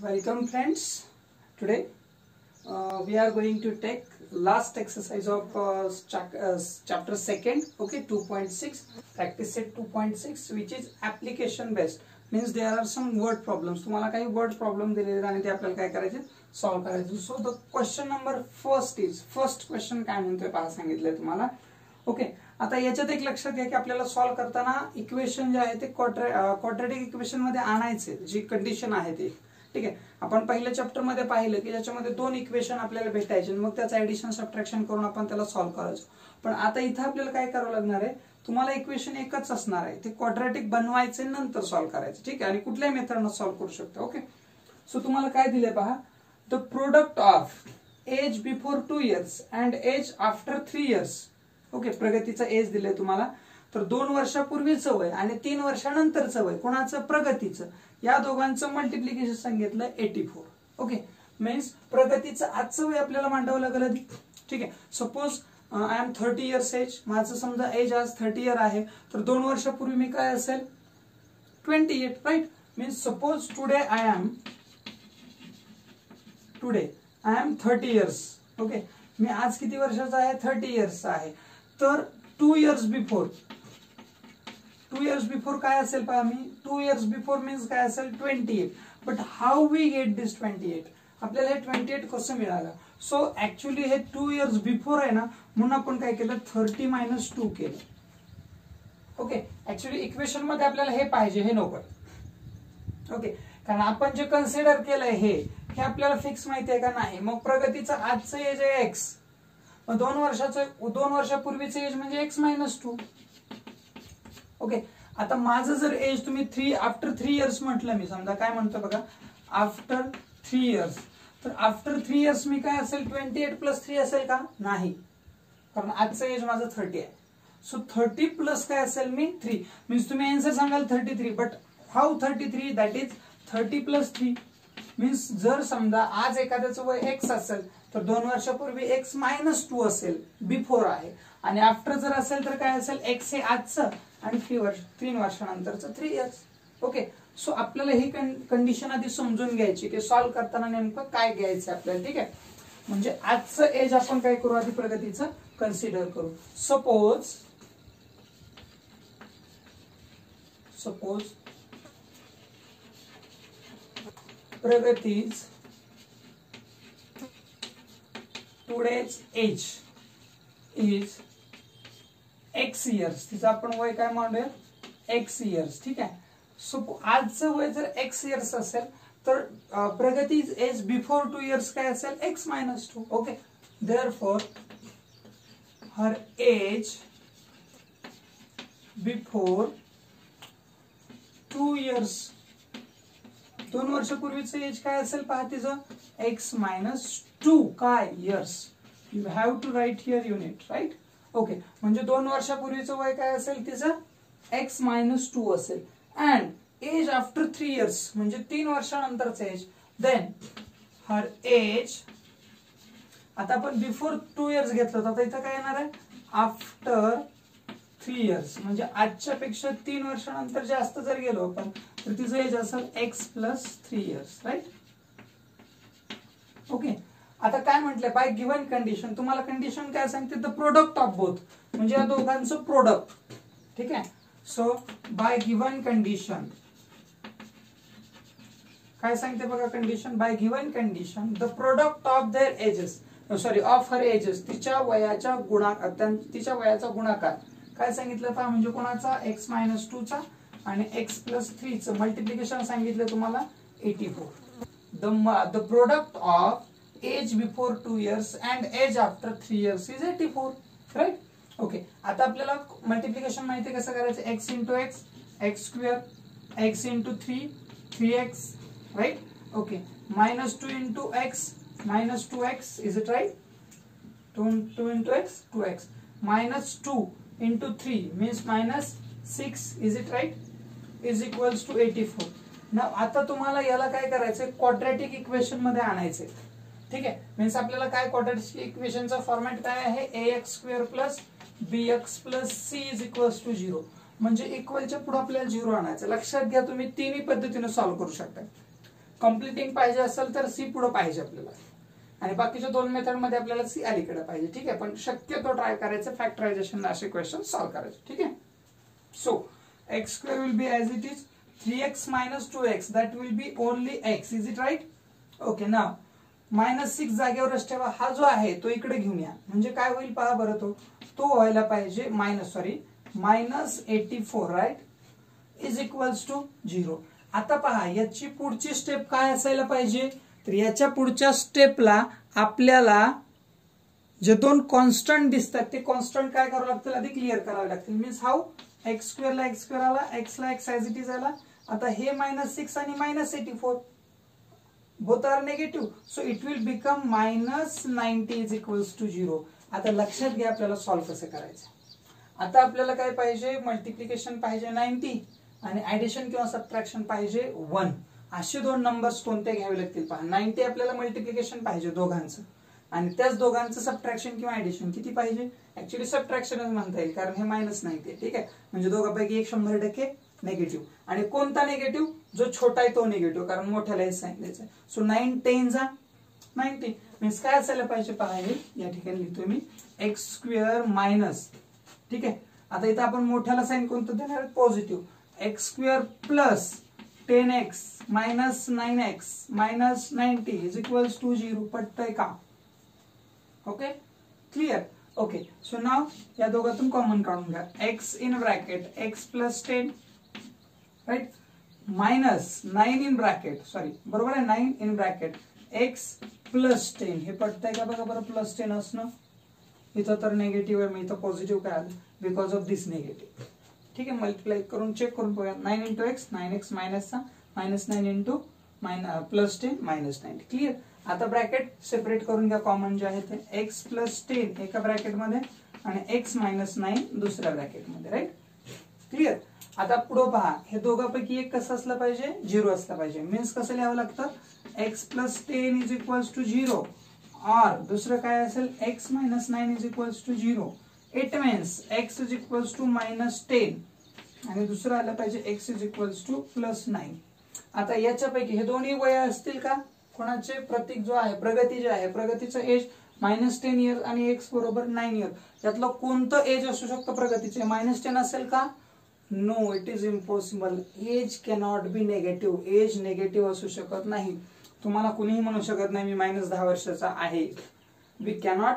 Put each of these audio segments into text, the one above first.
Welcome friends. Today we are going to take last exercise of chapter 2nd, okay, 2.6, practice set 2.6, which is application based. Means there are some word problems. तुम्हाला काही word problem दिलेले आणि ते आपल्याला काय करायचे, solve करायचे. So the question number first question काय म्हणतोय पहा, सांगितलंय तुम्हाला. ओके, आता याच्यात एक लक्षात घ्या की आपल्याला सॉल्व करताना इक्वेशन जे आहे ते क्वाड्रॅटिक इक्वेशन मध्ये आणायचे, जी कंडिशन आहे ती. ठीक आहे, आपण पहिल्या चॅप्टर मध्ये पाहिलं की ज्याच्यामध्ये दोन इक्वेशन आपल्याला भेटायचे, मग त्याचं ऍडिशन सबट्रॅक्शन करून आपण त्याला सॉल्व करायचो. पण आता इथं आपल्याला काय करावं लागणार आहे, तुम्हाला इक्वेशन एकच असणार आहे, ते क्वाड्रॅटिक बनवायचे नंतर सॉल्व करायचे. ठीक आहे, आणि कुठल्याही मेथडनं सॉल्व करू शकता. ओके, सो तुम्हाला काय दिले पहा, the product of age before 2 years and age after 3 years. Okay, प्रगतीचा एज दिले तुम्हाला. तर 2 वर्षापूर्वीचं वय आणि 3 वर्षानंतरचं वय कोणाचं, प्रगतीचं, या दोघांचं मल्टिप्लिकेशन सांगितलं 84. ओके, मीन्स प्रगतीचं आजचं वय आपल्याला मांडावं लागलं. ठीक आहे, suppose I am 30 years age, माझं समजा एज आज 30 year आहे, तर 2 वर्षापूर्वी मी काय असेल, 28. Right, means suppose today I am 30 years. Okay, मी आज किती वर्षाचा आहे, 30 years आहे. तर 2 years बिफोर काय असेल पहा, मी 2 years बिफोर मीन्स काय असेल, 28. But how we get this 28, आपल्याला हे 28 कसं मिळालं. सो ऍक्च्युली हे 2 years बिफोर आहे ना, म्हणून आपण काय केलं, 30 - 2 केलं. ओके, ऍक्च्युली इक्वेशन मध्ये आपल्याला हे पाहिजे, हे नको. ओके, कारण आपण जे कन्सिडर केलंय हे आपल्याला फिक्स माहिती आहे का नाही. मग प्रगतीचं आजचं एज आहे एक्स, मग 2 वर्षापूर्वीचं एज म्हणजे x - 2. ओके, आता माझं जर एज तुम्ही आफ्टर 3 years म्हटलं, मी समजा काय म्हणतो बघा, आफ्टर 3 years, तर आफ्टर 3 years मी काय असेल, 28 + 3 असेल का, नाही, कारण आजचं एज माझं 30 आहे. सो 30 प्लस काय असेल, मी 3. मीन्स तुम्ही आन्सर सांगाल 33, but how 33, that is 30 + 3. Means जर समजा आज एखाद्याचं वय x असेल, तर 2 वर्षापूर्वी x - 2 असेल, बिफोर आहे, आणि आफ्टर जर असेल तर काय असेल, x हे आजचं आणि 3 वर्षानंतरचं 3 years. ओके, सो आपल्याला ही कंडिशन आधी समजून घ्यायची की सॉल्व करताना नेमकं काय घ्यायचं आपल्याला. ठीक आहे, म्हणजे आजचं एज आपण काय करू, आधी प्रगतीचं कन्सिडर करू. Suppose Pragati's today's age is x years. तिचं आपण वय काय मांडूया, x years. ठीक आहे, सो आजचं वय जर x years असेल, तर प्रगतीज एज बिफोर 2 years काय असेल, x - 2. ओके, देअरफॉर हर एज बिफोर 2 years, 2 वर्षापूर्वीचं एज काय असेल पहा, तिचं x - 2 काय years. You have to write here unit, right. Okay, म्हणजे 2 वर्षापूर्वीचं वय काय असेल, तिचं x - 2 असेल. अँड एज आफ्टर 3 years म्हणजे 3 वर्षानंतरचं एज. देन हर एज, आता आपण बिफोर 2 years घेतलं, तर आता इथं काय येणार आहे, आफ्टर 3 years म्हणजे आजच्या पेक्षा 3 वर्षानंतर जास्त जर गेलो आपण, तर तिचं एज असेल x + 3 years. राईट. ओके, आता काय म्हटलंय, बाय गिव्हन कंडिशन, तुम्हाला कंडिशन काय सांगते, द प्रोडक्ट ऑफ बोथ, म्हणजे या दोघांचं प्रोडक्ट. ठीक आहे, सो बाय गिव्हन कंडिशन काय सांगते बघा, condition by given condition the product of their ages, of her ages, तिच्या वयाचा गुणाकार काय सांगितलं पहा, म्हणजे कोणाचा, x - 2 चा आणि x + 3 चं मल्टिप्लिकेशन सांगितलं तुम्हाला 84. The product of age before 2 years and age after 3 years is 84. Right. Okay, आता आपल्याला मल्टिप्लिकेशन माहिती आहे कसं करायचं, x × x, x², x × 3, 3x. Right. Okay, -2 × x, -2x, is it right, 2 × x, 2x, -2 × 3 means -6, is it right, is equals to 84. ना आता तुम्हाला याला काय करायचंय, क्वाड्रॅटिक इक्वेशन मध्ये आणायचंय. ठीक आहे, मीन्स आपल्याला काय, क्वाड्रॅटिक इक्वेशनचा फॉर्मॅट काय आहे, ax² + bx + c = 0. म्हणजे इक्वलच्या पुढे आपल्याला 0 आणायचं. लक्षात घ्या, तुम्ही तिन्ही पद्धतीने सॉल्व्ह करू शकता. कम्प्लिटिंग पाहिजे असेल तर सी पुढे पाहिजे आपल्याला, आणि बाकीच्या दोन मेथड मध्ये आपल्याला सी अलीकडे पाहिजे. ठीक आहे, पण शक्यतो ट्राय करायचं फॅक्टरायझेशन असे क्वेश्चन सॉल्व्ह करायचे. ठीक आहे. So x square will be as it is 3x minus 2x, that will be only x. Is it right? Okay, now -6 जागेवरच ठेवा. हा जो आहे तो इकडे घेऊन या, म्हणजे काय होईल पहा बरं, तो व्हायला पाहिजे -84, राईट, इज इक्वल्स टू 0. आता पहा याची पुढची स्टेप काय असायला पाहिजे, तर याच्या पुढच्या स्टेपला आपल्याला जे दोन कॉन्स्टंट दिसतात ते कॉन्स्टंट काय करावं लागतील, आधी क्लिअर करावे लागतील. मीन्स हाऊ एक्स स्क्वेअर ला एक्स स्क्वेअर आला, एक्स ला एक्स एज इट इज आला. आता हे -6 आणि -84 both are negative, so it will become -90 is equals to 0. आता लक्षात घ्या आपल्याला सॉल्व्ह कसं करायचं. आता आपल्याला काय पाहिजे, मल्टिप्लिकेशन पाहिजे 90 आणि ऍडिशन किंवा सबट्रॅक्शन पाहिजे 1. असे दोन नंबर्स कोणते घ्यावे लागतील पहा. 90 आपल्याला मल्टिप्लिकेशन पाहिजे दोघांचं, आणि त्याच दोघांचं सबट्रॅक्शन किंवा ऍडिशन किती पाहिजे, ऍक्च्युअली सबट्रॅक्शनच म्हणता येईल कारण हे -90. ठीक आहे, म्हणजे दोघांपैकी एक 100% निगेटिव्ह. आणि कोणता निगेटिव्ह, जो छोटा आहे तो निगेटिव्ह, कारण मोठ्याला हे सांगितलं. सो 9 10 90 मीन्स काय असायला पाहिजे पहा, हे या ठिकाणी लिहितो मी एक्स स्क्वेअर मायनस. ठीक आहे, आता इथं आपण मोठ्याला साइन कोणतं देणार, positive. X square plus 10x minus 9x minus 90 is equals to 0. पटतंय का? Okay, clear. Okay, so now या दोघातून कॉमन काढून घ्या. X in bracket x plus 10, right, minus 9 in bracket, sorry बरोबर आहे, 9 इन ब्रॅकेट एक्स प्लस 10. हे पटतंय का बघा बरं, प्लस 10 असणं. इथं तर निगेटिव्ह आहे, मी इथं पॉझिटिव्ह काय आलं, बिकॉज ऑफ दिस निगेटिव्ह. ठीक आहे, मल्टिप्लाय करून चेक करून बघूया. 9 into x, 9x मायनसचा, -9 into plus 10 -90. Clear. आता ब्रॅकेट सेपरेट करून घ्या, कॉमन जे आहे ते एक्स प्लस 10 एका ब्रॅकेटमध्ये आणि एक्स मायनस 9 दुसऱ्या ब्रॅकेटमध्ये, राईट. क्लिअर. आता पुढे पहा, हे दोघांपैकी एक कसं असलं पाहिजे, 0 असलं पाहिजे. मीन्स कसं लिहावं लागतं, x plus 10 is equals to 0, और दुसरं काय असेल, x minus 9 is equals to 0. It means x is equals to -10 आणि दुसरं आलं पाहिजे x is equals to plus 9. आता याच्यापैकी हे दोन्ही वय असतील का, कोणाचे, प्रतीक जो आहे प्रगती जे आहे, प्रगतीचं एज -10 इयर्स आणि एक्स बरोबर 9 इयर. यातलं कोणतं एज असू शकतं प्रगतीचे, -10 असेल का? No, it is impossible. As cannot be negative. Age negative असू शकत नाही. तुम्हाला कुणीही म्हणू शकत नाही मी -10 वर्षाचा आहे. वी कॅनॉट,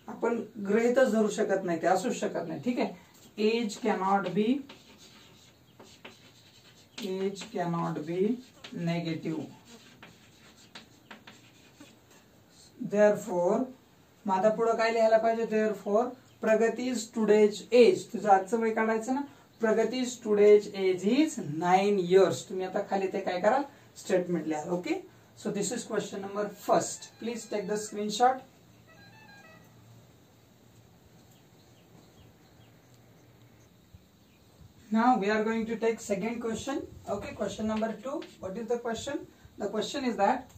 आपण गृहीतच धरू शकत नाही, ते असू शकत नाही. ठीक आहे, age cannot be negative. Therefore माझा पुढे काय लिहायला पाहिजे, देअरफॉर प्रगतीज टुडेज एज, तुझं आजचं वय काढायचं ना, प्रगतीज टुडेज एज इज 9 इयर्स. तुम्ही आता खाली ते काय कराल, स्टेटमेंट लिहाल. Okay, so this is question number first. Please take the screenshot. Now we are going to take second question. Okay, question number 2. What is the question? The question is that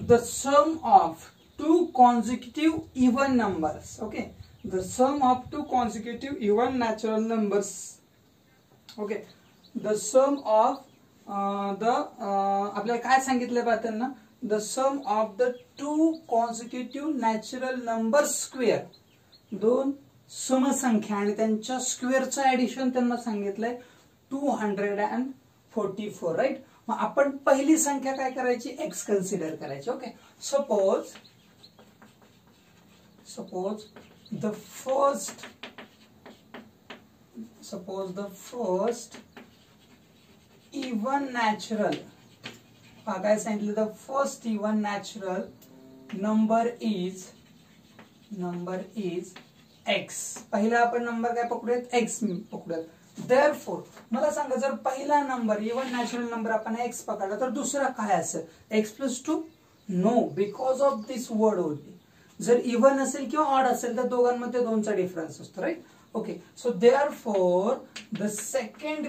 the sum of two consecutive even numbers. Okay, the sum of two consecutive even natural numbers. Okay, the sum of आपल्याला काय सांगितलं बा त्यांना, the sum of the two consecutive natural number square. दोन समसंख्या आणि त्यांच्या स्क्वेअरचं addition त्यांना सांगितलंय 244, राईट. मग आपण पहिली संख्या काय करायची, एक्स कन्सिडर करायची. Okay, suppose the first even natural, काय सांगितलं, the first even natural number is x. पहिला आपण नंबर काय पकडूयात, एक्स पकडूयात. देअरफॉर मला सांगा, जर पहिला नंबर इवन नॅचरल नंबर आपण एक्स पकडला तर दुसरा काय असेल, x plus 2? No, because of this word only. जर इवन असेल किंवा ऑड असेल तर दोघांमध्ये 2चा डिफरन्स असतो, right. Okay, so therefore the second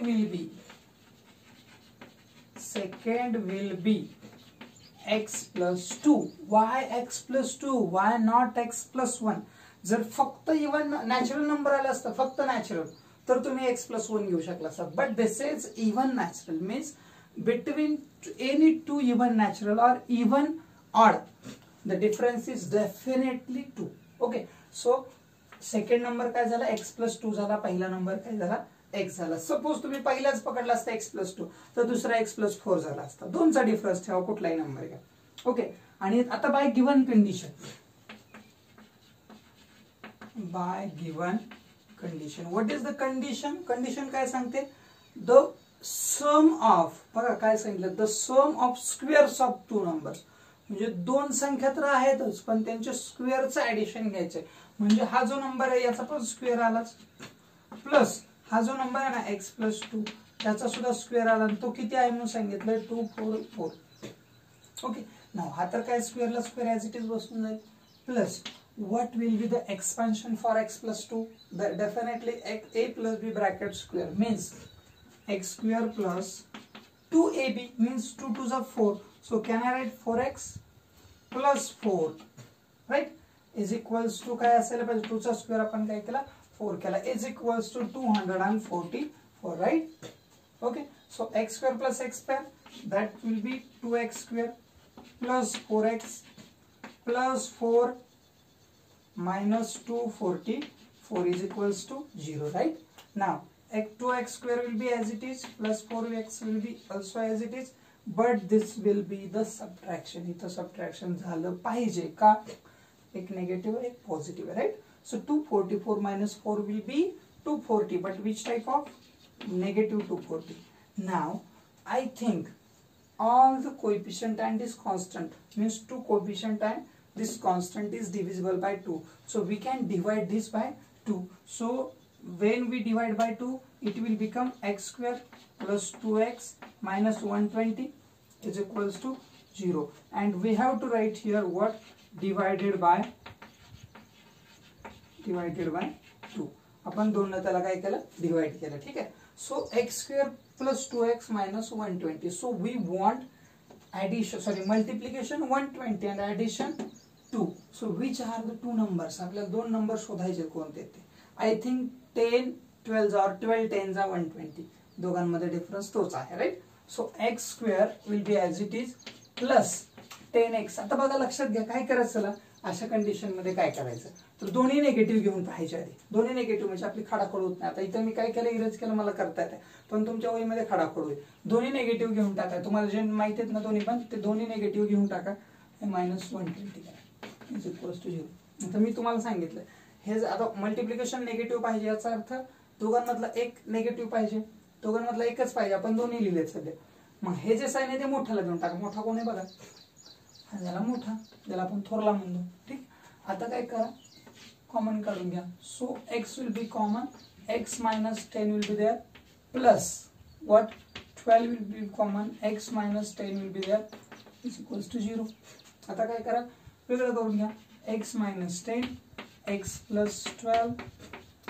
will be x plus 2. Why x plus 2? Why not x plus 1? जर फक्त इवन नॅचरल नंबर आला असता, फक्त नॅचरल, तर तुम्ही x plus 1 घेऊ शकला असता. But this is even natural means between any two even natural or even odd, the difference is definitely 2. Okay, so second number काय झाला x+2 झाला, पहिला नंबर काय झाला x झाला. सपोज तुम्ही पहिलाच पकडला असता x+2 तर दुसरा x+4 झाला असता. दोनचा डिफरन्स ठेवा, कुठलाही नंबर घ्या. ओके, आणि आता by given condition, by given condition, what is the condition? Condition काय सांगते? द सम ऑफ, बघा काय सांगितलं, the sum of squares of two numbers, म्हणजे दोन संख्या तर आहेतच पण त्यांचे स्क्वेअरचं ऍडिशन घ्यायचंय. म्हणजे हा जो नंबर आहे याचा पण स्क्वेअर आलाच, प्लस हा जो नंबर आहे ना x+2 त्याचा सुद्धा स्क्वेअर आला, तो किती आहे म्हणून सांगितलंय 244. ओके, नाव हा तर काय स्क्वेअरला स्क्वेअर ऍज इट इज बसून जाईल. Plus what will be the expansion for x+2? Definitely a plus b bracket square means x square plus 2ab means 2 2s are 4. So can I write 4x plus 4, right, is equals to काय असायला पाहिजे, 2 चा square आपण काय केला 4 केला, is equals to 244, right? Okay, so x square plus x square, that will be 2x square plus 4x plus 4 minus 244 is equals to 0, right? Now 2x square will be as it is plus 4x will be also as it is, but this will be the subtraction. इथं subtraction झालं पाहिजे का? एक negative एक positive, right? So 244 minus 4 will be 240, but which type of? Negative 240. Now I think all the coefficient and this constant means 2 coefficient and this constant is divisible by 2, so we can divide this by 2. So when we divide by 2 it will become x square plus 2x minus 120 is equals to 0, and we have to write here what? Divided by 2. आपण दोन ने त्याला काय केलं, divide केलं. ठीक आहे, so x square plus 2x minus 120. So we want addition, sorry, multiplication 120 and addition 2. So which are the two numbers? आपल्याला दोन नंबर शोधायचे कोणते ते. I think 10 12 or 12 10 are 120. दोघांमध्ये डिफरन्स तोच आहे, right? So x square will be as it is plus 10x. आता बघा लक्षात घ्या काय करायचं, चला अशा कंडिशन मध्ये काय करायचं, तर दोन्ही निगेटिव्ह घेऊन पाहिजे आधी. दोन्ही निगेटिव्ह म्हणजे आपली खाडाखोड होत नाही. आता इथं मी काय केलं, इरेज केलं, मला करता येते, पण तुमच्या वहीमध्ये खाडाखोड होईल. दोन्ही निगेटिव्ह घेऊन टाका, तुम्हाला जे माहिती आहेत ना दोन्ही पण, ते दोन्ही निगेटिव्ह घेऊन टाका. मायनस 120 करा इज इक्वल्स टू 0. आता मी तुम्हाला सांगितलं हे आता मल्टिप्लिकेशन निगेटिव्ह पाहिजे, याचा अर्थ दोघांमधला एक निगेटिव्ह पाहिजे, दोघांमधला एकच पाहिजे. आपण दोन्ही लिहिले सध्या. मग हे जे साइन आहे ते मोठ्याला देऊन टाका. मोठा कोण आहे बघा, हा झाला मोठा, ज्याला आपण थोरला म्हणतो. ठीक, आता काय करा, कॉमन काढून घ्या. So x will be common, x minus 10 will be there, plus what 12 will be common, x minus 10 will be there is equals to 0. आता काय करा, वेगळं करून घ्या. x minus 10 x plus 12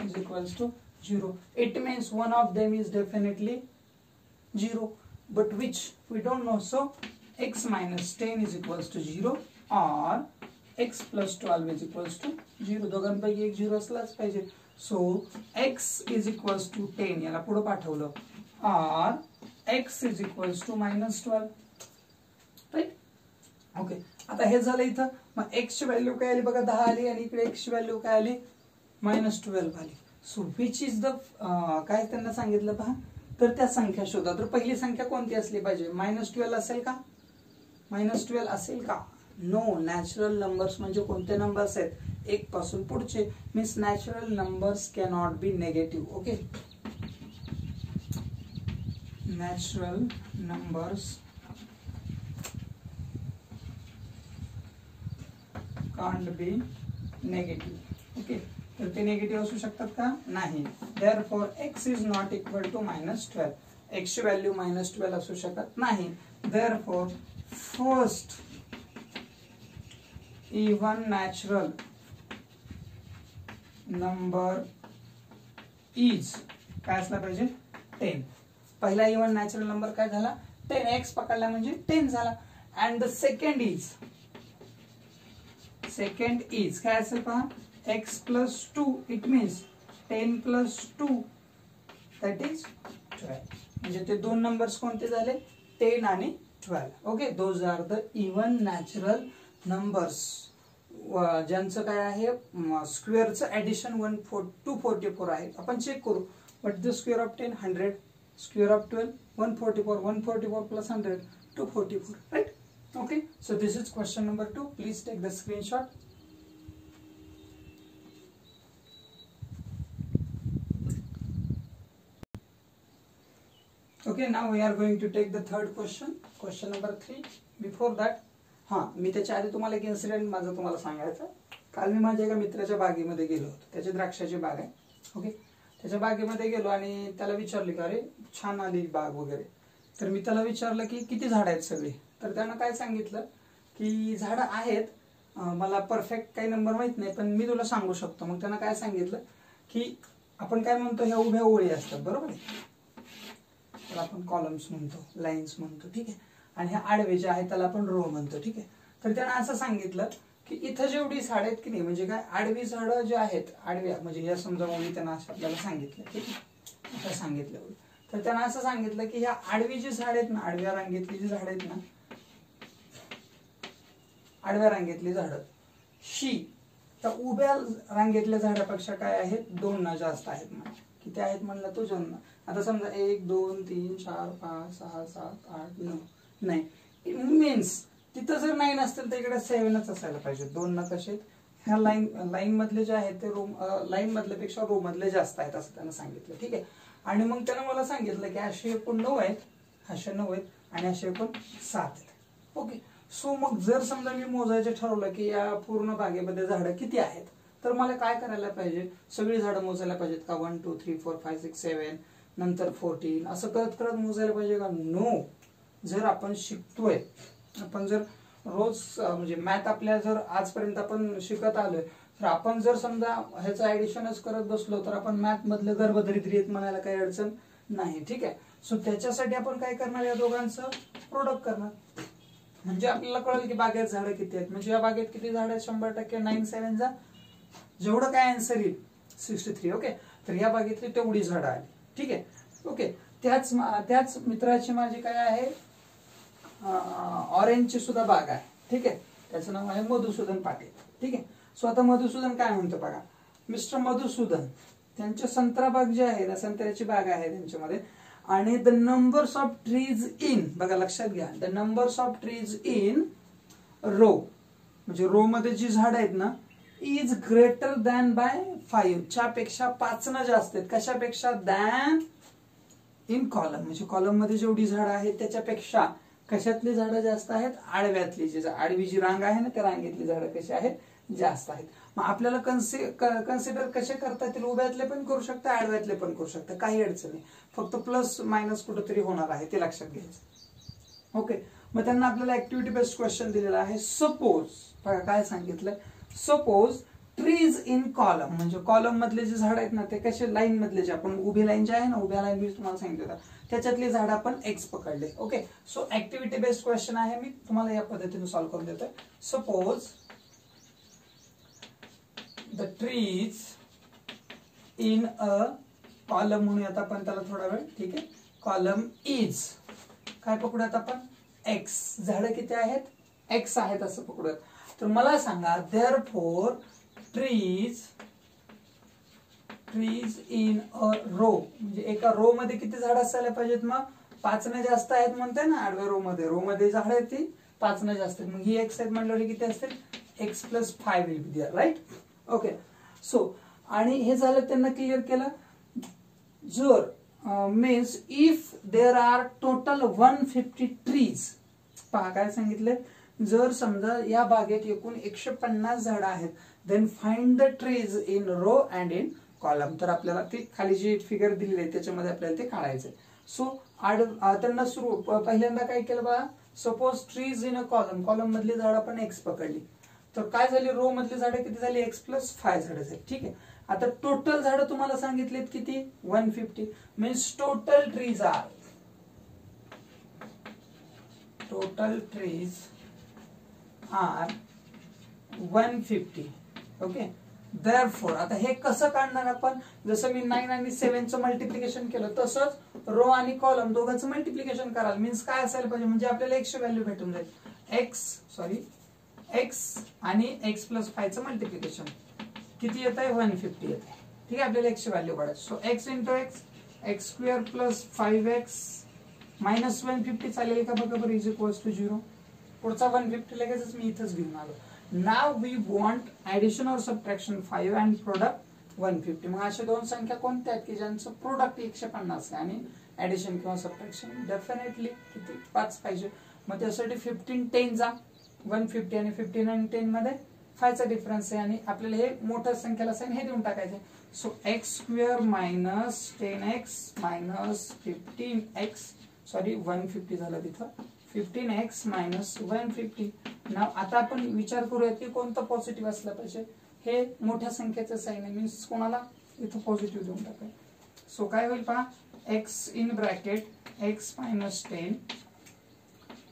is equals to 0. It means one of them is definitely 0, but which we don't know. So x minus 10 is equals to 0 or x plus 12 is equals to 0. दोघांपैकी एक 0 असलाच पाहिजे. So x is equals to 10 याला पुढे पाठवलं, or x is equals to minus 12, right? Okay, आता हे झालं इथं. मग x ची व्हॅल्यू काय आली बघा, 10 आली, आणि इकडे x ची व्हॅल्यू काय आली, -12 आली. सो विच इज द काय त्यांना सांगितलं पहा, तर त्या संख्या शोधा. तर पहिली संख्या कोणती असली पाहिजे, -12 असेल का, -12 असेल का? नो. नॅचरल नंबर्स म्हणजे कोणते नंबर्स आहेत, 1 पासून पुढचे, means natural numbers cannot be negative. Okay, natural numbers can't be negative. Okay, तर ते नेगेटिव्ह असू शकतात का, नाही. Therefore x is not equal to -12. x ची व्हॅल्यू -12 असू शकत नाही. Therefore first even natural number is काय असला पाहिजे, 10. पहिला इवन नॅचरल नंबर काय झाला, 10. x पकडला म्हणजे 10 झाला. अँड द सेकंड इज काय असेल पहा, x plus 2. It means 10 plus 2 that is 12. म्हणजे ते दोन नंबर्स कोणते झाले, 10 आणि 12. Okay, those are the even natural numbers ज्यांचं काय आहे स्क्वेअरचं ऍडिशन 244 आहे. आपण चेक करू. What the square of 10? 100. Square of 12? 144. 144 plus 100, 244. Right? Okay. So this is question number 2. Please take the screenshot. Okay. Now we are going to take the third question. Question number 3. Before that, मी त्याच्या आधी तुम्हाला एक incident माझं तुम्हाला सांगायचं. काल मी माझ्या एका मित्राच्या बागेमध्ये गेलो होतो. त्याची द्राक्षाची बाग आहे. ओके, त्याच्या बागेमध्ये गेलो आणि त्याला विचारले की अरे छान आली बाग वगैरे. तर मी त्याला विचारलं की किती झाडं आहेत सगळी. तर त्यानं काय सांगितलं की झाडं आहेत, मला परफेक्ट काही नंबर माहित नाही पण मी तुला सांगू शकतो. मग त्यानं काय सांगितलं की आपण काय म्हणतो, ह्या उभ्या ओळी असतात बरोबर आहे, तर आपण कॉलम्स म्हणतो, लाईन्स म्हणतो. ठीक आहे, आणि ह्या आडवे जे आहेत त्याला आपण रो म्हणतो. ठीक आहे, तर त्यानं असं सांगितलं की इथं जेवढी झाडं आहेत की नाही, म्हणजे काय आडवी झाडं जे आहेत, आडव्या म्हणजे या समजा ओळी त्यांना असं आपल्याला सांगितलं. ठीक आहे, असं सांगितलं. तर त्यानं असं सांगितलं की ह्या आडवी जी झाडं आहेत ना, आडव्या रांगेतली जी झाडं आहेत ना, आडव्या रांगेतली झाडं ही त्या उभ्या रांगेतल्या झाडापेक्षा काय आहेत, 2 जास्त आहेत. म्हणजे किती आहेत म्हणलं तो 2. आता समजा 1 2 3 4 5 6 7 8 9 नाही, मीन्स तिथं जर 9 असतील तर इकडे 7च असायला पाहिजे. 2 कसे ह्या लाईन मधले जे आहेत ते रो लाईन मधल्यापेक्षा रो मधले जास्त आहेत असं त्यानं सांगितलं. ठीक आहे, आणि मग त्यानं मला सांगितलं की असे एकूण 9 आहेत, असे 9 आहेत आणि असे एकूण 7 आहेत. ओके, सो मग जर समजा मी मोजायचं ठरवलं की या पूर्ण बागेमध्ये झाडं किती आहेत, तर मला काय करायला पाहिजे, सगळी झाडं मोजायला पाहिजेत का? 1 2 3 4 5 6 7 नंतर 14 असं करत करत मोजायला पाहिजे का? नो. जर आपण शिकतोय, आपण जर रोज म्हणजे मॅथ आपल्या जर आजपर्यंत आपण शिकत आलोय, तर आपण जर समजा ह्याचं ऍडिशनच करत बसलो तर आपण मॅथ मधले गर्भदरिद्री म्हणायला काही अडचण नाही. ठीक आहे, सो त्याच्यासाठी आपण काय करणार, या दोघांचं प्रोडक्ट करणार. म्हणजे आपल्याला कळेल की बागेत झाडं किती आहेत. म्हणजे या बागेत किती झाडं आहेत, 100% 9 7 जा जेवढं काय आन्सर येईल 63. ओके, तर या बागेतली तेवढी झाडं आली. ठीक आहे, ओके. त्याच मित्राची माझी काय आहे, ऑरेंजची सुद्धा बाग आहे. ठीक आहे, त्याचं नाव आहे मधुसूदन पाटील. ठीक आहे, सो आता मधुसूदन काय म्हणतो बघा, मिस्टर मधुसूदन त्यांच्या संत्रा बाग जे आहे ना, संत्र्याची बाग आहे त्यांच्यामध्ये, आणि the numbers of trees in, बघा लक्षात घ्या, the numbers of trees in row, म्हणजे रो मध्ये जी झाड आहेत ना, इज ग्रेटर दॅन बाय 5, च्या पेक्षा 5 जास्त आहेत. कशापेक्षा? दॅन इन कॉलम, म्हणजे कॉलम मध्ये जेवढी झाडं आहेत त्याच्यापेक्षा कशातली झाडं जास्त आहेत, आडव्यातली जी आडवी जी रांग आहे ना, त्या रांगेतली झाडं कशी आहेत, जास्त आहेत. मग आपल्याला कन्सिडर कसे करता येतील, उभ्यातले पण करू शकता, आडव्यातले पण करू शकता, काही अडचण नाही. फक्त प्लस मायनस कुठेतरी होणार आहे ते लक्षात घ्यायचं. ओके, मग त्यांना आपल्याला ऍक्टिव्हिटी बेस्ड क्वेश्चन दिलेला आहे. सपोज बघा काय सांगितलंय, सपोज ट्रीज इन कॉलम, म्हणजे कॉलम मधले जे झाड आहेत ना ते कसे, लाईन मधले जे आपण उभी लाईन जे आहे ना, उभ्या लाईन मी तुम्हाला सांगितलं त्याच्यातले झाड आपण एक्स पकडले. Okay, so activity based question आहे, मी तुम्हाला या पद्धतीने सॉल्व्ह करून देतोय. Suppose the trees in a column म्हणूयात आपण त्याला थोडा वेळ. ठीक आहे, कॉलम इज काय पकडूयात आपण, एक्स. झाडं किती आहेत, एक्स आहेत असं पकडूयात. तर मला सांगा, therefore trees in a row, म्हणजे एका रो मध्ये किती झाड असायला पाहिजेत, मग 5 जास्त आहेत म्हणते ना, आडव्या रो मध्ये झाड आहेत ती 5 जास्त आहेत. मग ही एक्स आहेत म्हणल्यावर किती असतील, x + 5 will be there. Right, okay. So आणि हे झालं, त्यांना क्लिअर केलं. जर means if there are total 150 trees, पहा काय सांगितले, जर समजा या बागेत एकूण 150 झाडं आहेत, then find the trees in row and in column. तर आपल्याला ती खाली जी फिगर दिलेली आहे त्याच्यामध्ये आपल्याला ते काढायचंय. सो त्यांना पहिल्यांदा काय केलं बघा, suppose trees in a column, column मधली झाडं आपण एक्स पकडली, तर काय झाली, रो मधली झाडं किती झाली, x + 5 झाडं झाली. ठीक आहे, आता टोटल झाडं तुम्हाला सांगितलेत किती, 150, means total trees are 150. Okay, therefore आता हे कसं काढणार आपण, जसं मी 9 आणि 7चं मल्टिप्लिकेशन केलं तसंच रो आणि कॉलम दोघांचं मल्टिप्लिकेशन कराल. मीन्स काय असायला पाहिजे, म्हणजे आपल्याला x ची व्हॅल्यू भेटून जाईल. x आणि x प्लस 5 चं मल्टिप्लिकेशन किती येत आहे, 150 येत आहे. ठीक आहे, आपल्याला x ची व्हॅल्यू काढायची. So x into x square plus 5x minus 150 चालेल का बघा बरं, इज इक्वल्स टू 0. पुढचा 150 लगेचच मी इथंच घेऊन आलो. नाव वी वॉन्ट ऍडिशन और सबट्रॅक्शन 5 अँड प्रोडक्ट 150. मग अशा दोन संख्या कोणत्या आहेत की ज्यांचं प्रोडक्ट 150 आहे आणि ऍडिशन किंवा सबट्रॅक्शन डेफिनेटली किती 5 पाहिजे. मग त्यासाठी 15 10 जा 150 आणि 15 आणि 10 मध्ये 5 चा डिफरन्स आहे आणि आपल्याला हे मोठ्या संख्येला साइन हे देऊन टाकायचे. So x square minus 10x minus 15x 150 झालं तिथं 15x मायनस 150. नाव आता आपण विचार करूयात की कोणतं पॉझिटिव्ह असलं पाहिजे. हे मोठ्या संख्येचं साइन आहे मीन्स कोणाला इथं पॉझिटिव्ह देऊन टाकाय. सो काय होईल पहा, x in bracket x minus 10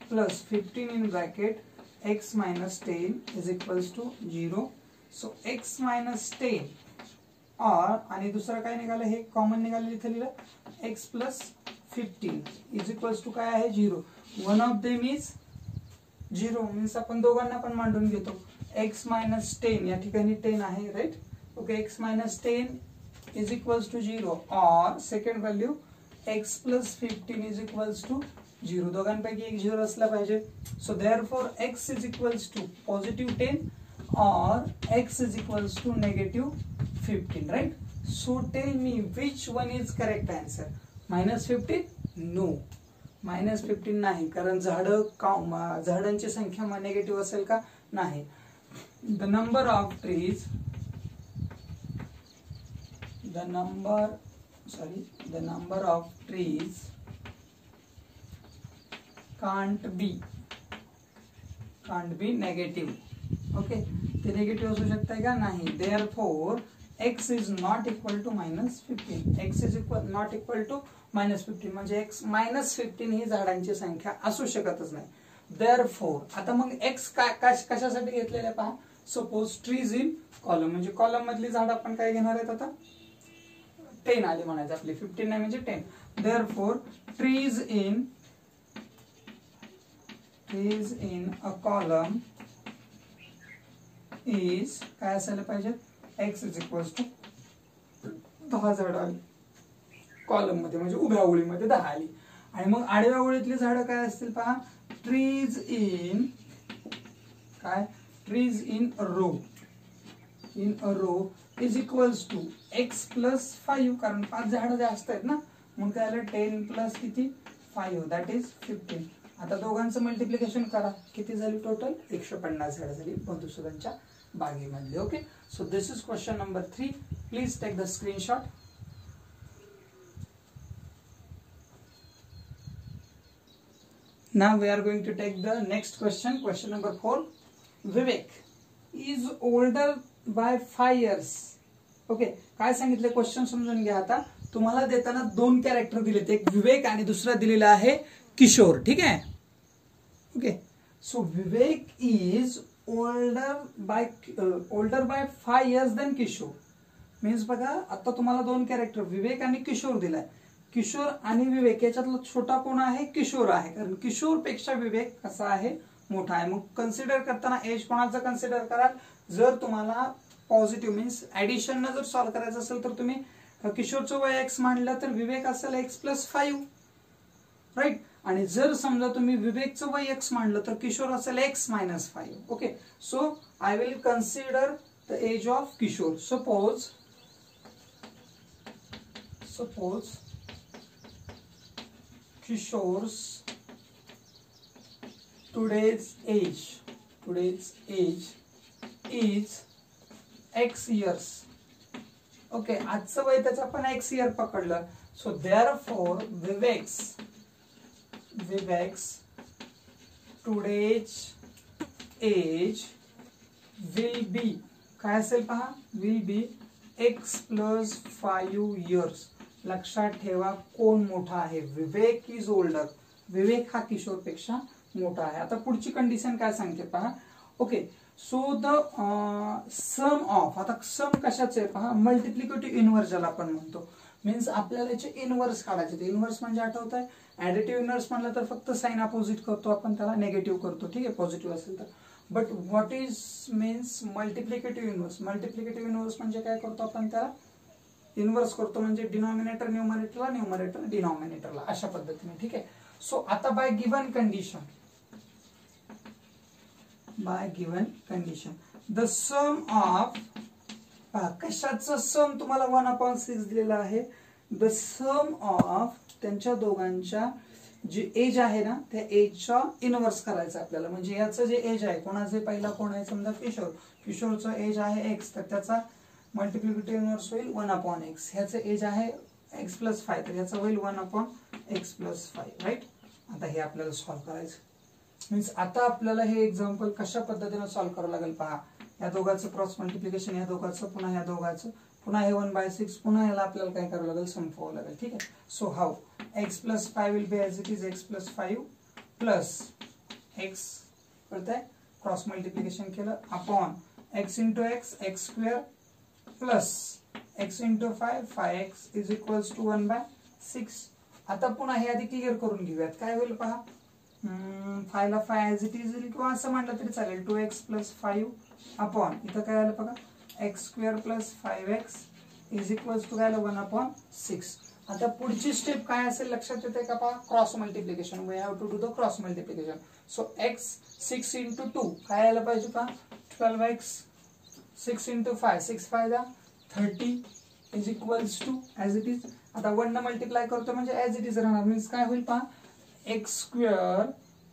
plus 15 in bracket x minus 10 is equals to 0. So x minus 10 और आणि दुसरं काय निघालं, हे कॉमन निघालं इथं लिहिलं x plus 15 is equals to काय आहे 0. One of them is 0 means आपण दोघांना पण मांडून घेतो. x मायनस 10 या ठिकाणी 10 आहे right. Okay, x minus 10 is equals to 0 और second value x plus 15 is equals to 0. दोघांपैकी एक 0 असला पाहिजे. So therefore x is equals to positive 10 और x is equals to negative 15 right. So tell me which one is correct answer. Minus 15 no, minus 15 नाही, कारण झाडांची संख्या negative असेल का, नाही. The number of trees can't be negative. ओके, ते नेगेटिव्ह असू शकते का, नाही. Therefore x is not equal to minus 15. x is not equal to minus 15 म्हणजे x मायनस 15 ही झाडांची संख्या असू शकतच नाही. देअरफॉर आता मग x कशासाठी घेतलेले पहा. सपोज ट्रीज इन कॉलम म्हणजे कॉलम मधली झाड आपण काय घेणार आहेत आता 10 आली म्हणायचं आपली, 15 नाही म्हणजे 10. Therefore trees in a column is काय असायला पाहिजे, x इज इक्वल्स टू 10 झाड आली कॉलम मध्ये म्हणजे उभ्या ओळीमध्ये 10 आली. आणि मग आडव्या ओळीतली झाडं काय असतील पहा, trees in row is equals to x plus 5 कारण 5 झाडं जास्त आहेत ना, मग काय आलं 10 प्लस किती 5 दॅट इज 15. आता दोघांचं मल्टिप्लिकेशन करा, किती झाली टोटल 150 झाडं झाली मधुसूदनच्या बागेमधले. Okay, so this is question number 3. Please take the screenshot. Now we are going to take the next question, question number 4. Vivek is older by 5 years. Okay, काय सांगितलं क्वेश्चन समजून घ्या. आता तुम्हाला देताना 2 कॅरेक्टर दिलेत, एक विवेक आणि दुसरा दिलेला आहे किशोर. ठीक आहे. Okay, so Vivek is older by 5 years than Kishore. Means बघा आता तुम्हाला 2 कॅरेक्टर विवेक आणि किशोर दिलाय. किशोर आणि विवेक याच्यातला छोटा कोण आहे, किशोर आहे, कारण किशोर पेक्षा विवेक कसा आहे मोठा आहे. मग कन्सिडर करताना एज कोणाचं कन्सिडर कराल, जर तुम्हाला पॉझिटिव्ह मीन्स ऍडिशन जर सॉल्व्ह करायचं असेल तर तुम्ही किशोरचं वय x मांडलं तर विवेक असेल x प्लस 5 राईट. आणि जर समजा तुम्ही विवेकचं वय x मांडलं तर किशोर असेल x minus 5. Okay, so I will consider the age of Kishore. Suppose Kishore's today's age is x years. Okay, आजचं वय त्याचं आपण x year पकडलं. So therefore Vivek's today's age will be काय असेल पहा, will be x plus 5 years. लक्षात ठेवा कोण मोठा आहे, विवेक इज ओल्डर. विवेक हा किशोर पेक्षा मोठा आहे. आता पुढची कंडिशन काय सांगते पहा. Okay, so the sum of, आता सम कशाचं आहे पहा, मल्टिप्लिकेटिव्ह इनव्हर्स ज्याला आपण म्हणतो, मीन्स आपल्याला याचे इनव्हर्स काढायचे. इनव्हर्स म्हणजे आठवत आहे, ऍडिटिव्ह इनव्हर्स म्हणलं तर फक्त साइन अपोजिट करतो आपण, त्याला निगेटिव्ह करतो, ठीक आहे, पॉझिटिव्ह असेल तर. But what is means multiplicative inverse? Multiplicative inverse म्हणजे काय करतो आपण, त्याला इनव्हर्स करतो, म्हणजे डिनॉमिनेटर न्यूमरेटरला, न्यूमरेटर डिनॉमिनेटरला, अशा पद्धतीने, ठीक आहे. सो आता by given condition, the sum of, कशाचं सम तुम्हाला 1/6 दिलेला आहे, द सम ऑफ त्यांच्या दोघांच्या जे एज आहे ना, त्या एजचा इनव्हर्स करायचं आपल्याला. म्हणजे याचं जे एज आहे, कोणाचे पहिला कोण आहे, समजा किशोरचं एज आहे x, तर त्याचा मल्टिप्लिकेटिव्ह इनव्हर्स होईल 1/x. ह्याचं एज आहे x+5, तर याचं होईल 1/x+5, राईट. आता हे आपल्याला सॉल्व्ह करायचं. मीन्स आता आपल्याला हे एक्झाम्पल कशा पद्धतीने सॉल्व्ह करावं लागेल पहा. या दोघांचं क्रॉस मल्टिप्लिकेशन, या दोघांचं, पुन्हा या दोघांचं, पुन्हा हे 1/6, पुन्हा याला आपल्याला काय करावं लागेल, संपवावं लागेल, ठीक आहे. So how x+5 will be as it is x+5 plus x, कळतंय, क्रॉस मल्टिप्लिकेशन केलं, upon x into x, x² plus x into 5, 5x is equals to 1/6. आता पुन्हा हे आधी क्लिअर करून घेऊयात, काय होईल पहा. 5 ला 5 ॲज इट इज येईल, किंवा असं म्हटलं तरी चालेल, 2x+5 अपॉन, इथं काय आलं बघा, x² plus 5x is equals to काय आलं, 1/6. आता पुढची स्टेप काय असेल लक्षात येते का पहा, cross multiplication. We have to do the cross multiplication. So x 6 into 2 काय आलं पाहिजे पहा, 12x, 6 into 5, 6 5 30 is equals to as it is. आता 1 न मल्टिप्लाय करतो म्हणजे ॲज इट इज राहणार, मीन्स काय होईल पहा, x²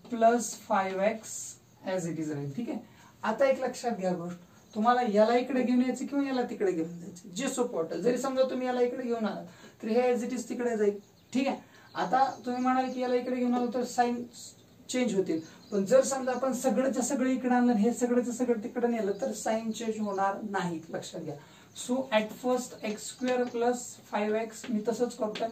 plus 5x as it is राहील, ठीक आहे. आता एक लक्षात घ्या गोष्ट, तुम्हाला याला इकडे घेऊन यायचं किंवा याला तिकडे घेऊन जायचं, जे सोपं वाटेल. जरी समजा तुम्ही याला इकडे घेऊन आलात तर हे ॲज इट इज तिकडे जाईल, ठीक आहे. आता तुम्ही म्हणाल की याला इकडे घेऊन आलो तर साइन चेंज होतील, पण जर समजा आपण सगळंच्या सगळं इकडे आणलं, हे सगळंचं सगळं तिकडे नेलं तर साइन चेंज होणार नाही, लक्षात घ्या. So at first x² plus 5x मी तसंच करतोय.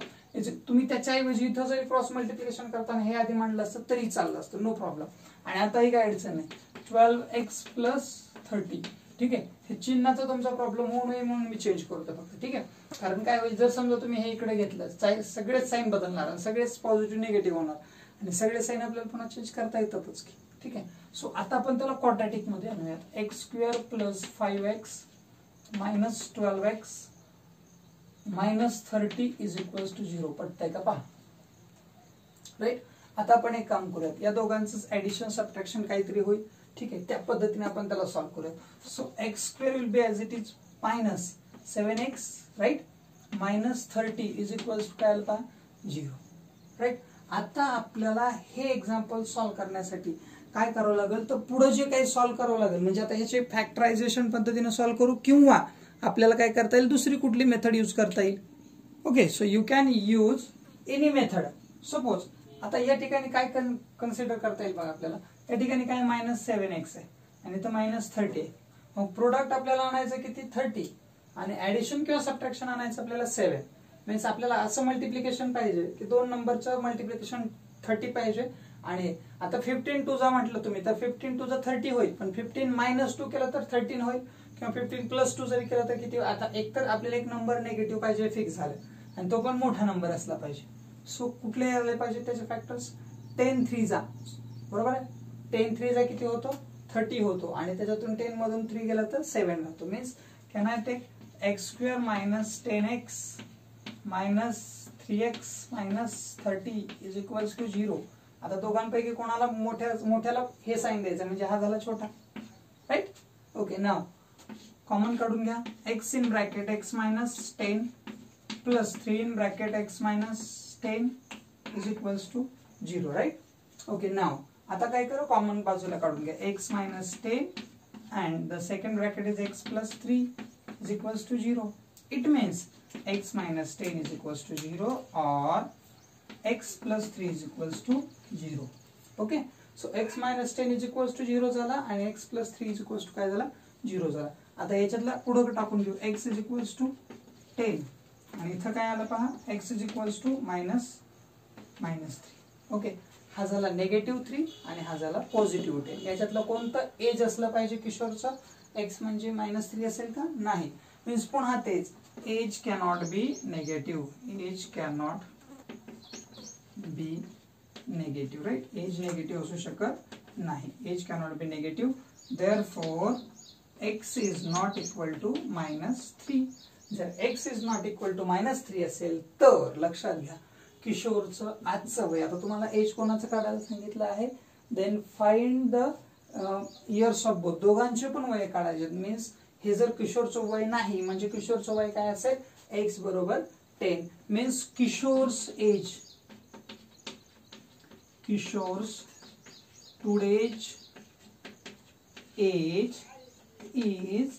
तुम्ही त्याच्याऐवजी इथं जरी क्रॉस मल्टिप्लिकेशन करताना हे आधी मांडलं असतं तरी चाललं असतं, नो प्रॉब्लेम. आणि आता ही काय अडचण नाही, 12x प्लस 30, ठीक आहे. हे चिन्हाचा तुमचा प्रॉब्लेम होऊ नये म्हणून मी चेंज करतो फक्त, ठीक आहे. कारण काय होईल, जर समजा तुम्ही हे इकडे घेतलं, सगळेच साईन बदलणार, सगळेच पॉझिटिव्ह निगेटिव्ह होणार, आणि सगळे साईन आपल्याला पुन्हा चेंज करता येतातच की, ठीक आहे. सो आता आपण त्याला क्वाड्रॅटिक मध्ये आणूयात. x² plus 5x minus 12x minus 30 is equals to 0. पडतंय का पहा, राईट. आता आपण एक काम करूयात, या दोघांचं ऍडिशन सबट्रॅक्शन काहीतरी होईल, ठीक आहे. त्या पद्धतीने आपण त्याला सॉल्व्ह करूयात. So x² will be as it is minus 7x, right, minus 30 is equals to काय पहा, 0, राईट. आता आपल्याला हे एक्झाम्पल सॉल्व्ह करण्यासाठी काय करावं लागेल, तर पुढे जे काही सॉल्व्ह करावं लागेल, म्हणजे आता ह्याचे फॅक्टरायझेशन पद्धतीने सॉल्व्ह करू, किंवा आपल्याला काय करता येईल, दुसरी कुठली मेथड यूज करता येईल. Okay, so you can use any method. Suppose आता या ठिकाणी काय कन्सिडर करता येईल बघा आपल्याला, या ठिकाणी काय मायनस 7x आहे आणि इथं मायनस 30 आहे. मग प्रोडक्ट आपल्याला आणायचं किती, 30, आणि ऍडिशन किंवा सबट्रॅक्शन आणायचं आपल्याला 7. मीन्स आपल्याला असं मल्टिप्लिकेशन पाहिजे की दोन नंबरचं मल्टिप्लिकेशन 30 पाहिजे. आणि आता 15 2 म्हटलं तुम्ही तर 15 2 30 होईल, पण 15 मायनस 2 केलं तर 13 होईल, किंवा 15 प्लस 2 जरी केलं तर किती. आता एक तर आपल्याला एक नंबर निगेटिव्ह पाहिजे, फिक्स झालं, आणि तो पण मोठा नंबर असला पाहिजे. सो कुठले आले पाहिजे त्याचे फॅक्टर्स, 10 3 बरोबर आहे. 10 3 किती होतो, 30 होतो, आणि त्याच्यातून 10 मधून 3 गेला तर 7 राहतो. Means can I take x² minus 10x minus 3x minus 30 is equals to 0. आता दोघांपैकी कोणाला मोठ्याला हे साइन द्यायचं, म्हणजे हा झाला छोटा, राईट. ओके, नाव कॉमन काढून घ्या. x in bracket x minus 10 plus 3 in bracket x minus 10 is equals to 0, right. Okay, now आता काय करू, कॉमन बाजूला काढून घ्या. x minus 10 and the second bracket is x plus 3 is equals to 0. It means x minus 10 is equals to 0 or x plus 3 is equals to 0. Okay, so x minus 10 is equals to 0 झाला आणि x plus 3 is equals to काय झाला, 0 झाला. आता याच्यातला पुढे टाकून घेऊ, x is equals to 10 आणि इथं काय आलं पहा, x is equals to minus 3. Okay, हा झाला -3 आणि हा झाला +10. याच्यातलं कोणतं एज असलं पाहिजे किशोरचं? x म्हणजे -3 असेल का? नाही. मीन्स पुन्हा तेच, age cannot be negative, age cannot be negative, right. Age negative असू शकत नाही, age cannot be negative. Therefore x is not equal to -3. जर x is not equal to -3 असेल तर लक्षात घ्या, किशोरचं आजचं वय, आता तुम्हाला एज कोणाचं काढायला सांगितलं आहे, then find the years of both, दोघांचे पण वय काढायचे. मीन्स हे जर किशोरचं वय नाही म्हणजे किशोरचं वय काय असेल, x बरोबर 10. Means Kishore's age, Kishore's today's age is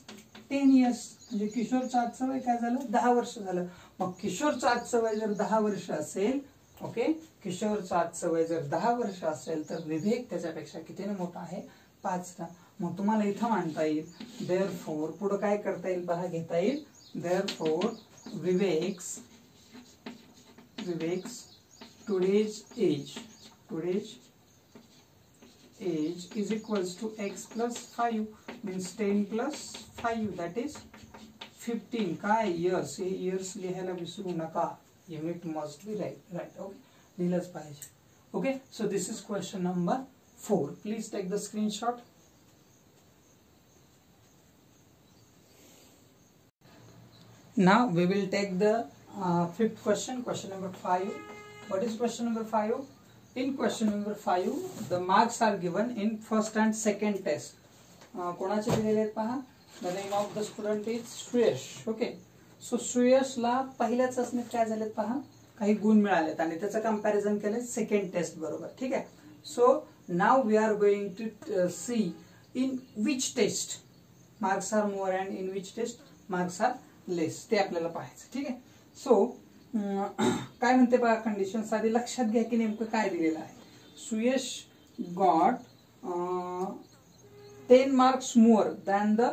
10 years. म्हणजे किशोरचं आजचं वय काय झालं, 10 वर्ष झालं. मग किशोरचं आजचं वय जर 10 वर्ष असेल, ओके, किशोरचं आजचं वय जर 10 वर्ष असेल तर विवेक त्याच्यापेक्षा कितीने मोठा आहे, 5 चा. मग तुम्हाला इथं मांडता येईल, देअरफॉर पुढे काय करता येईल पहा, घेता येईल, therefore Vivek's today's age is equals to x plus 5, means 10 plus 5, that is 15. काय इयर्स, हे इयर्स लिहायला विसरू नका, unit must be right. Okay, लिहिलंच पाहिजे. Okay, so this is question number 4. Please take the screenshot. Now we will take the fifth question, question number 5. What is question number 5? In question number 5, the marks are given in first and second test. कोणाचे दिलेले आहेत पहा. The name of the student is Shreyash. Okay, so श्रेयशला पहिल्या चाचणीत काय झालेत पहा, काही गुण मिळालेत आणि त्याचं कंपॅरिझन केले सेकंड टेस्ट बरोबर. ठीक आहे. So now we are going to see in which test marks are more and in which test marks are less, ते आपल्याला पाहायचं. ठीक आहे. सो काय म्हणते पहा कंडिशन, आधी लक्षात घ्या की नेमकं काय दिलेलं आहे. Suyash got 10 marks more than the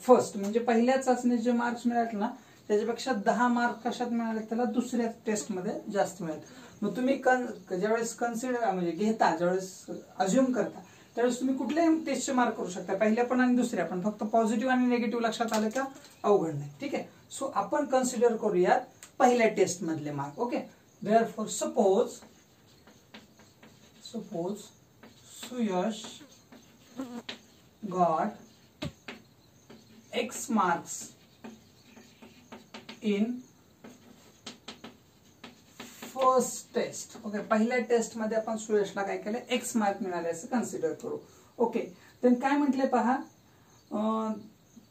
first, म्हणजे पहिल्या चाचणीत जे मार्क्स मिळाले ना त्याच्यापेक्षा 10 मार्क कशात मिळाले, त्याला दुसऱ्या टेस्ट मध्ये जास्त मिळाले. मग तुम्ही ज्यावेळेस कन्सिडर म्हणजे घेता, ज्यावेळेस अज्युम करता, त्यावेळेस तुम्ही कुठल्याही टेस्टचे मार्क करू शकता, पहिल्या पण आणि दुसऱ्या पण. फक्त पॉझिटिव्ह आणि निगेटिव्ह लक्षात आलं का अवघड नाही. ठीक आहे. सो आपण कन्सिडर करूयात पहिल्या टेस्ट मधले mark. Okay, therefore suppose Suyash got x marks in first test. Okay, पहिल्या टेस्ट मध्ये आपण सुयशला काय केलं, x मार्क मिळाले असं कन्सिडर करू. ओके, तर काय म्हटले पहा,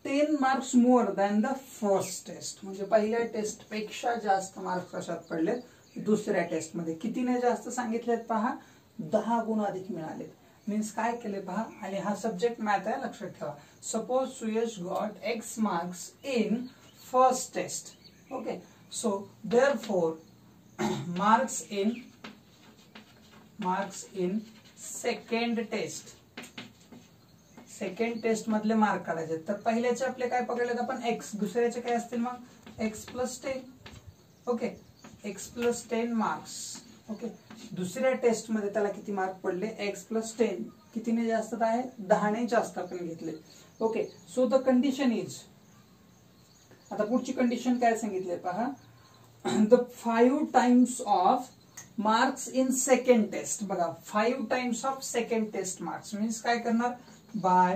10 marks more than the first test, म्हणजे पहिल्या टेस्ट पेक्षा जास्त मार्क्स कशात पडले, दुसऱ्या टेस्ट मध्ये. कितीने जास्त सांगितलेत पहा, 10 गुण अधिक मिळाले. मीन्स काय केले पहा, आणि हा सब्जेक्ट मॅथ आहे लक्षात ठेवा. Suppose Suyash got x marks in first test. Okay, so therefore marks in second test मधले मार्क काढायचे. तर पहिल्याचे आपले काय पकडलेत आपण x, दुसऱ्याचे काय असतील मग x plus 10. Okay, x plus 10 marks. Okay, दुसऱ्या टेस्ट मध्ये त्याला किती मार्क पडले, x plus 10. कितीने जास्त आहे, 10 ने जास्त आपण घेतले. Okay, so the condition is, आता पुढची कंडिशन काय सांगितले पहा, the 5 times of marks in second test. बघा, 5 times of second test marks means काय करणार, by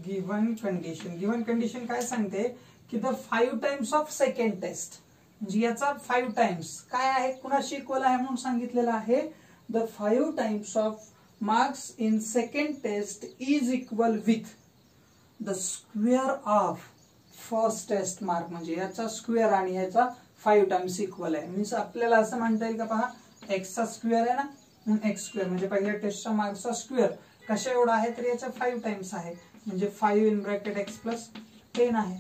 given condition काय सांगते की the 5 times of second test, म्हणजे याचा 5 times काय आहे, कुणाशी इक्वल आहे म्हणून सांगितलेलं आहे. the 5 times of marks in second test is equal with the square of first test mark, म्हणजे याचा स्क्वेअर आणि याचा 5 टाइम्स इक्वल आहे. मीन्स आपल्याला असं म्हणता येईल का पहा, x चा स्क्वेअर आहे ना, x स्क्वेअर म्हणजे पहिल्या टेस्टच्या मार्क्सचा स्क्वेअर कशा एवढा आहे, तर याच्या 5 टाइम्स आहे, म्हणजे 5 इन ब्रॅकेट x प्लस 10 आहे.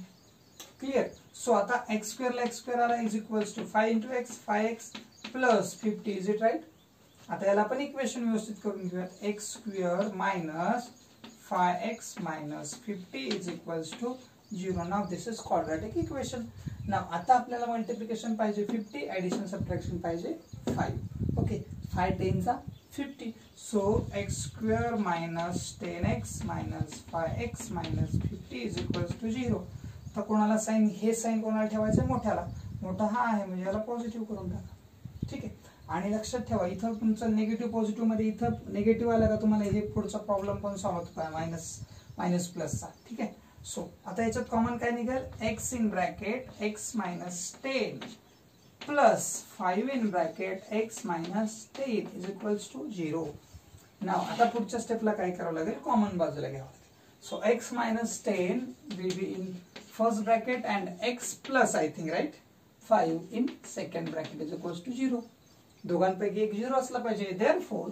क्लिअर. सो आता x स्क्वेअर ला x स्क्वेअर आला is equals to 5 into x, 5x plus 50. Is it right. आता याला आपण इक्वेशन व्यवस्थित करून घेऊयात. x square minus 5x minus 50 is equals to 0. Now this is quadratic equation. ना आता आपल्याला मल्टिप्लिकेशन पाहिजे 50, ऍडिशन सबट्रॅक्शन पाहिजे 5. ओके, 5 10 चा 50. So x square minus 10x minus 5x minus 50 is equals to 0. तर कोणाला साइन, हे साइन कोणाला ठेवायचं, मोठ्याला. मोठा हा आहे म्हणजे याला पॉझिटिव्ह करून टाका. ठीक आहे. आणि लक्षात ठेवा इथं तुमचं निगेटिव्ह पॉझिटिव्ह मध्ये इथं निगेटिव्ह आलं का तुम्हाला हे पुढचा प्रॉब्लेम पण सॉल्व्ह होतो मायनस प्लसचा. ठीक आहे. सो आता याच्यात कॉमन काय निघेल, x in bracket x minus 10 plus 5 in bracket x minus 10 is equals to 0. Now आता पुढच्या स्टेपला काय करावं लागेल, कॉमन बाजूला घ्यावं लागेल. So x minus 10 will be in first bracket and x plus I think right 5 in second bracket is equals to 0. दोघांपैकी एक 0 असला पाहिजे. Therefore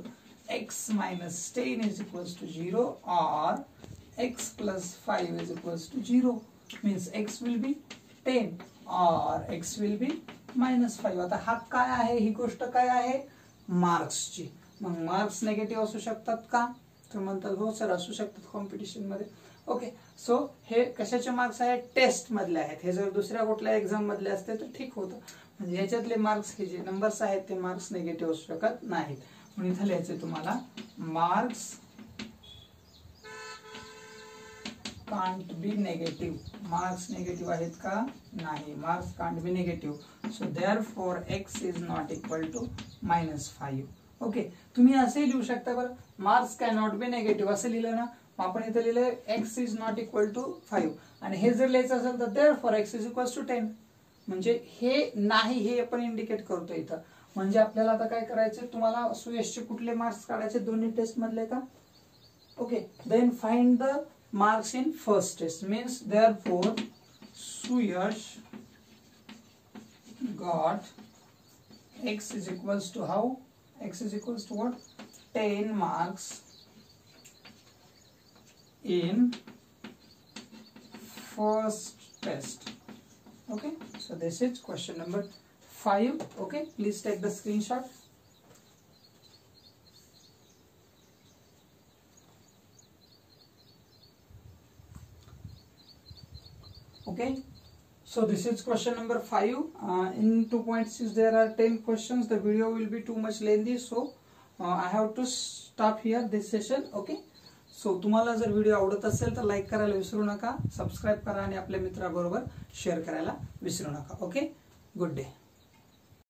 x minus 10 is equals to 0 और x plus 5 is equals to 0 means x will be 10 or x will be minus 5. आता हा काय आहे, ही गोष्ट काय आहे, मार्क्सची. मग मार्क्स नेगेटिव्ह असू शकतात का, तर म्हणतात हो सर असू शकतात कॉम्पिटिशन मध्ये. ओके, सो हे कशाचे मार्क्स आहेत, टेस्ट मधले आहेत. हे जर दुसऱ्या कुठल्या एक्झाम मधले असते तर ठीक होतं. म्हणजे याच्यातले मार्क्स हे जे नंबर्स आहेत ते मार्क्स नेगेटिव्ह असू शकत नाहीत. म्हणून इथं लिहायचे तुम्हाला marks can't be negative. Marks negative आहेत का, नाही. Marks can't be negative. So therefore x is not equal to -5. Okay, तुम्ही असे लिहू शकता बरं, मार्क्स कॅनॉट बी नेगेटिव्ह असं लिहिलं ना. आपण इथे लिहिलंय x is not equal to 5 आणि हे जर लिहायचं असेल तर therefore x is equal to 10. म्हणजे हे नाही हे आपण इंडिकेट करतो इथं. म्हणजे आपल्याला आता काय करायचं, तुम्हाला सुयशचे कुठले मार्क्स काढायचे, दोन्ही टेस्ट मधले का. Okay, then find the marks in first test means therefore Suyash got x is equals to how, x is equals to what, 10 marks in first test. Okay, so this is question number 5. Okay, please take the screenshot. Okay, so this is question number 5. In 2.6 there are 10 questions. The video will be too much lengthy, so I have to stop here this session. Okay, so तुम्हाला जर video आवडत असेल तर like करायला विसरू नका, subscribe करा आणि आपल्या मित्राबरोबर शेअर करायला विसरू नका. Okay, good day.